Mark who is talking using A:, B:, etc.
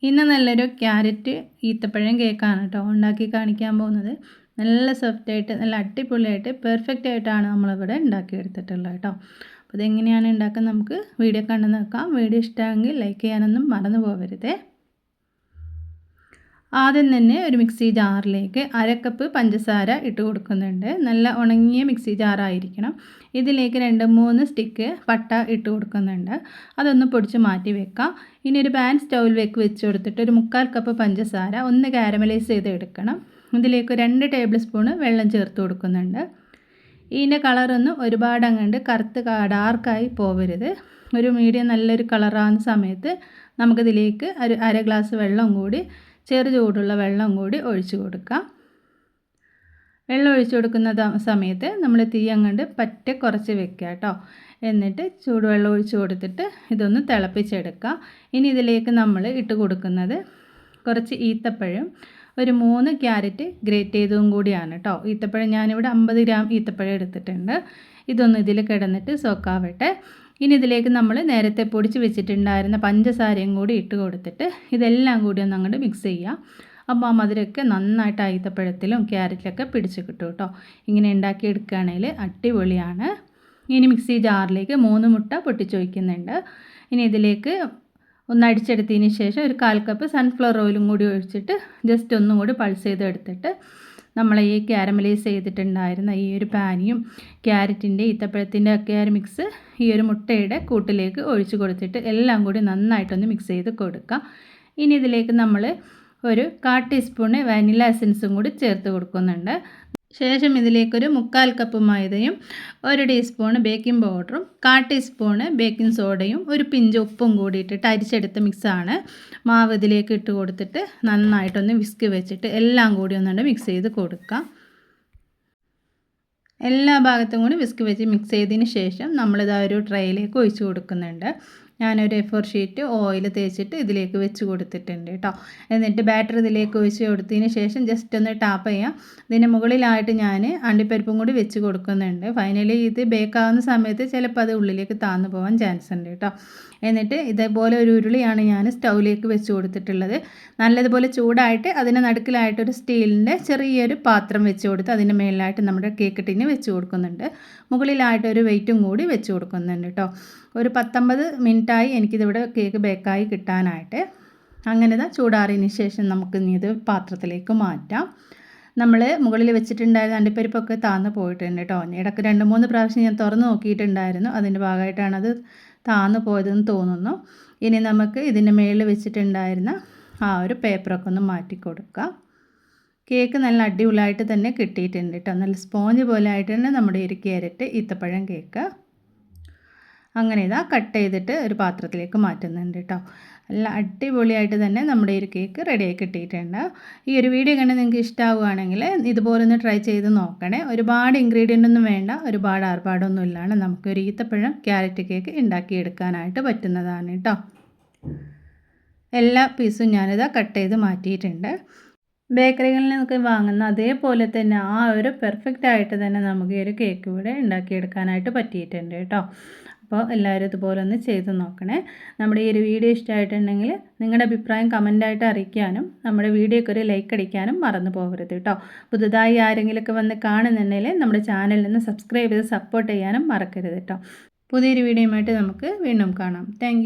A: ഇന്ന് നല്ലൊരു ക്യാരറ്റ് ഈത്തപ്പഴം കേക്കാണ് കേട്ടോ ഉണ്ടാക്കി കാണിക്കാൻ പോകുന്നത്. നല്ല സോഫ്റ്റായിട്ട് നല്ല അടിപൊളിയായിട്ട് പെർഫെക്റ്റ് ആയിട്ടാണ് നമ്മളിവിടെ ഉണ്ടാക്കിയെടുത്തിട്ടുള്ളത് കേട്ടോ. അപ്പോൾ ഇതെങ്ങനെയാണ് ഉണ്ടാക്കുന്നത് നമുക്ക് വീഡിയോ കണ്ടു നോക്കാം. വീഡിയോ ഇഷ്ടമെങ്കിൽ ലൈക്ക് ചെയ്യാനൊന്നും മറന്നു പോകരുതേ. ആദ്യം തന്നെ ഒരു മിക്സി ജാറിലേക്ക് 1/2 കപ്പ് പഞ്ചസാര ഇട്ട് കൊടുക്കുന്നുണ്ട്. നല്ല ഉണങ്ങിയ മിക്സി ജാറായിരിക്കണം. ഇതിലേക്ക് 2-3 സ്റ്റിക്ക് പട്ട ഇട്ട് കൊടുക്കുന്നുണ്ട്. അതൊന്ന് പൊടിച്ച് മാറ്റി വെക്കാം. ഇനി ഒരു പാൻ സ്റ്റൗവിലേക്ക് വെച്ച് കൊടുത്തിട്ട് ഒരു 1/4 കപ്പ് പഞ്ചസാര ഒന്ന് കാരമലൈസ് ചെയ്ത് എടുക്കണം. ഇതിലേക്ക് 2 ടേബിൾ സ്പൂൺ വെള്ളം ചേർത്ത് കൊടുക്കുന്നുണ്ട്. ഇതിൻ്റെ കളറൊന്നും ഒരുപാട് അങ്ങോട്ട് കറുത്ത് ഡാർക്കായി പോവരുത്. ഒരു മീഡിയം നല്ലൊരു കളറാകുന്ന സമയത്ത് നമുക്കിതിലേക്ക് ഒരു 1/2 ഗ്ലാസ് വെള്ളം കൂടി ചെറു ചൂടുള്ള വെള്ളം കൂടി ഒഴിച്ചു കൊടുക്കാം. വെള്ളം ഒഴിച്ചു കൊടുക്കുന്ന സമയത്ത് നമ്മൾ തീ അങ്ങോട്ട് പറ്റെ കുറച്ച് വെക്കുക കേട്ടോ. എന്നിട്ട് ചൂടുവെള്ളം ഒഴിച്ചു കൊടുത്തിട്ട് ഇതൊന്ന് തിളപ്പിച്ചെടുക്കുക. ഇനി ഇതിലേക്ക് നമ്മൾ ഇട്ട് കൊടുക്കുന്നത് കുറച്ച് ഈത്തപ്പഴം, ഒരു 3 ക്യാരറ്റ് ഗ്രേറ്റ് ചെയ്തതും കൂടിയാണ് കേട്ടോ. ഈത്തപ്പഴം ഞാനിവിടെ 50 ഗ്രാം ഈത്തപ്പഴം എടുത്തിട്ടുണ്ട്. ഇതൊന്ന് ഇതിൽ കിടന്നിട്ട് സോക്കാവട്ടെ. ഇനി ഇതിലേക്ക് നമ്മൾ നേരത്തെ പൊടിച്ച് വെച്ചിട്ടുണ്ടായിരുന്ന പഞ്ചസാരയും കൂടി ഇട്ട് കൊടുത്തിട്ട് ഇതെല്ലാം കൂടി ഒന്ന് അങ്ങോട്ട് മിക്സ് ചെയ്യുക. അപ്പോൾ ആ മധുരമൊക്കെ നന്നായിട്ട് ഈത്തപ്പഴത്തിലും ക്യാരറ്റിലൊക്കെ പിടിച്ച് കിട്ടും കേട്ടോ. ഇങ്ങനെ ഉണ്ടാക്കിയെടുക്കുകയാണെങ്കിൽ അടിപൊളിയാണ്. ഇനി മിക്സി ജാറിലേക്ക് 3 മുട്ട പൊട്ടിച്ചൊഴിക്കുന്നുണ്ട്. ഇനി ഇതിലേക്ക് ഒന്ന് അടിച്ചെടുത്തതിന് ശേഷം ഒരു 1/4 കപ്പ് സൺഫ്ലവർ ഓയിലും കൂടി ഒഴിച്ചിട്ട് ജസ്റ്റ് ഒന്നും കൂടി പൾസ് ചെയ്തെടുത്തിട്ട് നമ്മൾ ഈ കാരമലൈസ് ചെയ്തിട്ടുണ്ടായിരുന്ന ഈ ഒരു പാനിയും ക്യാരറ്റിൻ്റെ ഈത്തപ്പഴത്തിൻ്റെ ഒക്കെ ഒരു മിക്സ് ഈ ഒരു മുട്ടയുടെ കൂട്ടിലേക്ക് ഒഴിച്ച് കൊടുത്തിട്ട് എല്ലാം കൂടി നന്നായിട്ടൊന്ന് മിക്സ് ചെയ്ത് കൊടുക്കാം. ഇനി ഇതിലേക്ക് നമ്മൾ ഒരു 1/4 ടീസ്പൂണ് വാനില എസൻസും കൂടി ചേർത്ത് കൊടുക്കുന്നുണ്ട്. ശേഷം ഇതിലേക്കൊരു 1/4 കപ്പ് മൈദയും 1 ടീസ്പൂണ് ബേക്കിംഗ് പൗഡറും 1/4 ടീസ്പൂണ് ബേക്കിംഗ് സോഡയും ഒരു പിഞ്ച് ഉപ്പും കൂടിയിട്ടിട്ട് അരിച്ചെടുത്ത മിക്സാണ്. മാവ് ഇതിലേക്ക് ഇട്ട് കൊടുത്തിട്ട് നന്നായിട്ടൊന്ന് വിസ്ക് വെച്ചിട്ട് എല്ലാം കൂടി ഒന്നുകൊണ്ട് മിക്സ് ചെയ്ത് കൊടുക്കാം. എല്ലാ ഭാഗത്തും കൂടി വിസ്ക് വെച്ച് മിക്സ് ചെയ്തതിന് ശേഷം നമ്മളിതാ ഒരു ട്രേയിലേക്ക് ഒഴിച്ച് കൊടുക്കുന്നുണ്ട്. ഞാനൊരു A4 ഷീറ്റ് ഓയിൽ തേച്ചിട്ട് ഇതിലേക്ക് വെച്ച് കൊടുത്തിട്ടുണ്ട് കേട്ടോ. എന്നിട്ട് ബാറ്റർ ഇതിലേക്ക് ഒഴിച്ച് കൊടുത്തതിന് ശേഷം ജസ്റ്റ് ഒന്ന് ടാപ്പ് ചെയ്യാം. ഇതിന് മുകളിലായിട്ട് ഞാൻ അണ്ടിപ്പരിപ്പും കൂടി വെച്ച് കൊടുക്കുന്നുണ്ട്. ഫൈനലി ഇത് ബേക്കാവുന്ന സമയത്ത് ചിലപ്പോൾ അത് ഉള്ളിലേക്ക് താഴ്ന്നു പോകാൻ ചാൻസ് ഉണ്ട് കേട്ടോ. എന്നിട്ട് ഇതേപോലെ ഒരു ഉരുളിയാണ് ഞാൻ സ്റ്റൗവിലേക്ക് വെച്ച് കൊടുത്തിട്ടുള്ളത്. നല്ലതുപോലെ ചൂടായിട്ട് അതിന് നടുക്കിലായിട്ടൊരു സ്റ്റീലിൻ്റെ ചെറിയൊരു പാത്രം വെച്ച് കൊടുത്ത് അതിൻ്റെ മേലിലായിട്ട് നമ്മുടെ കേക്ക് ടിന്ന് വെച്ച് കൊടുക്കുന്നുണ്ട്. മുകളിലായിട്ടൊരു വെയിറ്റും കൂടി വെച്ച് കൊടുക്കുന്നുണ്ട് കേട്ടോ. ഒരു 19 മിനിറ്റായി എനിക്കിതിവിടെ കേക്ക് ബേക്കായി കിട്ടാനായിട്ട്. അങ്ങനെ ചൂടാറിയതിന് ശേഷം നമുക്ക് ഇനി ഇത് പാത്രത്തിലേക്ക് മാറ്റാം. നമ്മൾ മുകളിൽ വെച്ചിട്ടുണ്ടായിരുന്ന അണ്ടിപ്പരിപ്പൊക്കെ താഴ്ന്നു പോയിട്ടുണ്ട് കേട്ടോ. ഇടയ്ക്ക് 2-3 പ്രാവശ്യം ഞാൻ തുറന്ന് നോക്കിയിട്ടുണ്ടായിരുന്നു. അതിൻ്റെ ഭാഗമായിട്ടാണ് അത് താഴ്ന്നു പോയതെന്ന് തോന്നുന്നു. ഇനി നമുക്ക് ഇതിൻ്റെ മേളിൽ വെച്ചിട്ടുണ്ടായിരുന്ന ആ ഒരു പേപ്പറൊക്കെ ഒന്ന് മാറ്റി കൊടുക്കാം. കേക്ക് നല്ല അടിപൊളിയായിട്ട് തന്നെ കിട്ടിയിട്ടുണ്ട് കേട്ടോ. നല്ല സ്പോഞ്ച് പോലെ ആയിട്ട് തന്നെ നമ്മുടെ ഒരു ക്യാരറ്റ് ഈത്തപ്പഴം കേക്ക്. അങ്ങനെ കട്ട് ചെയ്തിട്ട് ഒരു പാത്രത്തിലേക്ക് മാറ്റുന്നുണ്ട് കേട്ടോ. നല്ല അടിപൊളിയായിട്ട് തന്നെ നമ്മുടെ ഒരു കേക്ക് റെഡിയായി കിട്ടിയിട്ടുണ്ട്. ഈ ഒരു വീഡിയോ കണ്ട് നിങ്ങൾക്ക് ഇഷ്ടമാവുകയാണെങ്കിൽ ഇതുപോലെ ഒന്ന് ട്രൈ ചെയ്ത് നോക്കണേ. ഒരുപാട് ഇൻഗ്രീഡിയൻ്റ് ഒന്നും വേണ്ട, ഒരുപാട് ആർഭാടമൊന്നും ഇല്ലാണ്ട് നമുക്കൊരു ഈത്തപ്പഴം ക്യാരറ്റ് കേക്ക് ഉണ്ടാക്കിയെടുക്കാനായിട്ട് പറ്റുന്നതാണ് കേട്ടോ. എല്ലാ പീസും ഞാനിതാ കട്ട് ചെയ്ത് മാറ്റിയിട്ടുണ്ട്. ബേക്കറികളിൽ നിന്നൊക്കെ വാങ്ങുന്ന അതേപോലെ തന്നെ ആ ഒരു പെർഫെക്റ്റ് ആയിട്ട് തന്നെ നമുക്ക് ഈ ഒരു കേക്ക് ഇവിടെ ഉണ്ടാക്കിയെടുക്കാനായിട്ട് പറ്റിയിട്ടുണ്ട് കേട്ടോ. അപ്പോൾ എല്ലാവരും ഇതുപോലെ ഒന്ന് ചെയ്ത് നോക്കണേ. നമ്മുടെ ഈ ഒരു വീഡിയോ ഇഷ്ടമായിട്ടുണ്ടെങ്കിൽ നിങ്ങളുടെ അഭിപ്രായം കമൻറ്റായിട്ട് അറിയിക്കാനും നമ്മുടെ വീഡിയോയ്ക്ക് ഒരു ലൈക്ക് അടിക്കാനും മറന്നു പോകരുത് കേട്ടോ. പുതുതായി ആരെങ്കിലുമൊക്കെ വന്ന് കാണുന്നുണ്ടെങ്കിൽ നമ്മുടെ ചാനലിൽ നിന്ന് സബ്സ്ക്രൈബ് ചെയ്ത് സപ്പോർട്ട് ചെയ്യാനും മറക്കരുത് കേട്ടോ. പുതിയൊരു വീഡിയോയുമായിട്ട് നമുക്ക് വീണ്ടും കാണാം. താങ്ക്